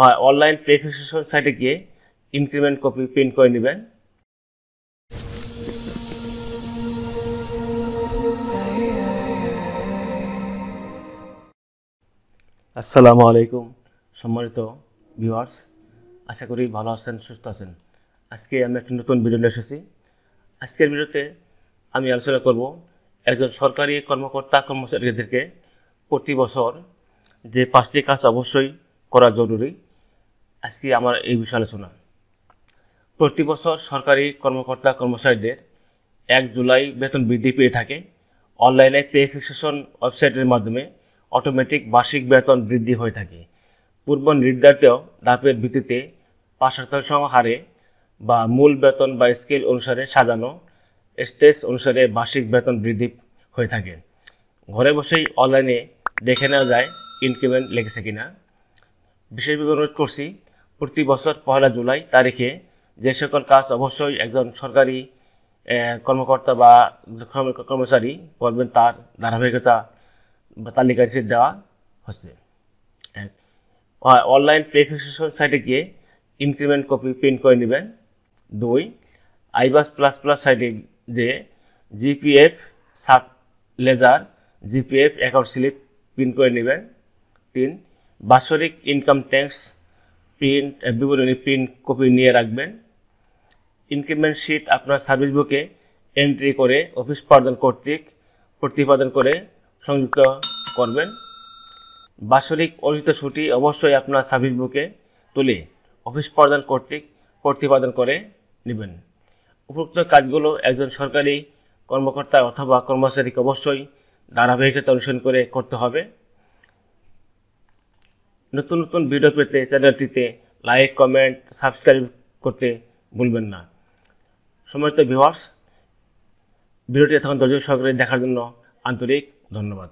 Online pay fixation সাইটে গিয়ে increment copy print করে নেবেন। আসসালামু আলাইকুম সম্মানিত ভিউয়ার্স, আশা করি ভালো আছেন, সুস্থ আছেন। আজকে আমি একটা নতুন ভিডিও নিয়ে এসেছি। আজকের ভিডিওতে আমি আলোচনা করব একজন সরকারি কর্মকর্তা কর্মচারীদেরকে প্রতি বছর যে 5টি কাজ অবশ্যই করা জরুরি। আজকে আমার এই বিষয়ে আলোচনা। প্রতি বছর সরকারি কর্মকর্তা কর্মচারীদের 1 জুলাই বেতন বৃদ্ধি পেয়ে থাকে। অনলাইনে পে ফিক্সেশন ওয়েবসাইটের মাধ্যমে অটোমেটিক বার্ষিক বেতন বৃদ্ধি হয়ে থাকে। পূর্ব নির্ধারিত ধাপের ভিত্তিতে 5% হারে বা মূল বেতন বা স্কেল অনুসারে সাজানো স্টেজ অনুসারে বার্ষিক বেতন বৃদ্ধি হয়ে থাকে। ঘরে বসেই অনলাইনে দেখে নেওয়া যায় ইনক্রিমেন্ট লেগেছে কিনা। বিশেষভাবে অনুরোধ করছি, প্রতি বছর 1 জুলাই তারিখে যে সকল কাজ অবশ্যই একজন সরকারি কর্মকর্তা বা কর্মচারী করবেন তার ধারাবাহিকতা বা তালিকা দেওয়া হচ্ছে। অনলাইন পে ফিক্সেশন সাইটে গিয়ে ইনক্রিমেন্ট কপি প্রিন্ট করে নেবেন। 2, আইবাস প্লাস প্লাস সাইটে যে GPF sub ledger GPF account slip print করে নেবেন। 3, বাৎসরিক ইনকাম ট্যাক্স প্রিন্ট বিবরণী প্রিন্ট কপি নিয়ে রাখবেন। ইনক্রিমেন্ট শিট আপনার সার্ভিস বুকে এন্ট্রি করে অফিস প্রদান কর্তৃক প্রতিপাদন করে সংযুক্ত করবেন। বাৎসরিক অর্জিত ছুটি অবশ্যই আপনার সার্ভিস বুকে তুলে অফিস প্রদান কর্তৃক প্রতিপাদন করে নেবেন। উপরোক্ত কাজগুলো একজন সরকারি কর্মকর্তা অথবা কর্মচারীকে অবশ্যই ধারাবাহিকতা অনুসরণ করে করতে হবে। নতুন নতুন ভিডিও পেতে চ্যানেলটিতে লাইক, কমেন্ট, সাবস্ক্রাইব করতে ভুলবেন না। সম্মানিত ভিউয়ার্স, ভিডিওটি এতক্ষণ ধৈর্য সহকারে দেখার জন্য আন্তরিক ধন্যবাদ।